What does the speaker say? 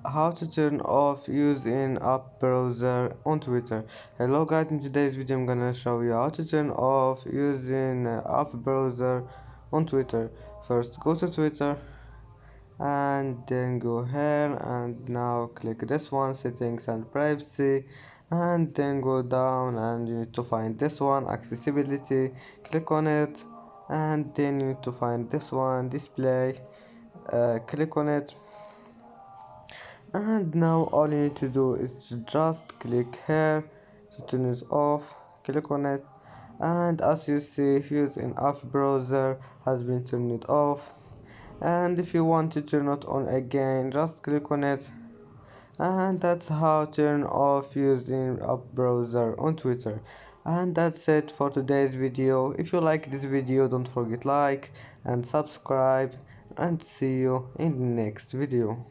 how to turn off using app browser on Twitter. Hello guys, in today's video I'm gonna show you how to turn off using app browser on Twitter. First go to Twitter and then go here and now click this one, settings and privacy, and then go down and you need to find this one, accessibility. Click on it and then you need to find this one, display. Click on it, and now all you need to do is to just click here to turn it off. Click on it, and as you see, use in app browser has been turned off. And if you want to turn it on again, just click on it. And that's how turn off using app browser on Twitter. And that's it for today's video. If you like this video, don't forget like and subscribe, and see you in the next video.